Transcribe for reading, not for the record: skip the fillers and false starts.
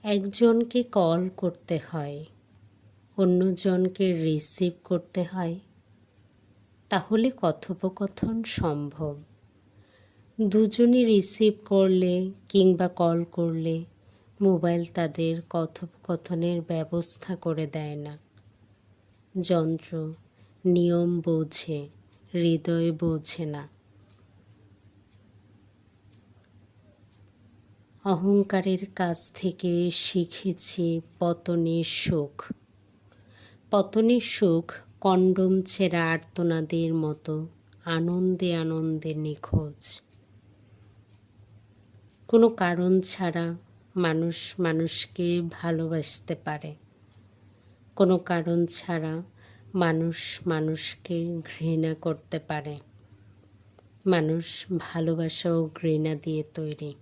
একজনকে কল করতে হয়, অন্যজনকে রিসিভ করতে হয়, তাহলে কথোপকথন সম্ভব। দুজনই রিসিভ করলে কিংবা কল করলে মোবাইল তাদের কথোপকথনের ব্যবস্থা করে দেয় না। যন্ত্র নিয়ম বোঝে, হৃদয় বোঝে না। অহংকারের কাছ থেকে শিখেছি পতনের সুখ। পতনের সুখ কন্ডম ছেঁড়া আর্তনাদের মতো আনন্দে আনন্দে নিখোঁজ। কোনো কারণ ছাড়া মানুষ মানুষকে ভালোবাসতে পারে, কোনো কারণ ছাড়া মানুষ মানুষকে ঘৃণা করতে পারে। মানুষ ভালোবাসা ও ঘৃণা দিয়ে তৈরি।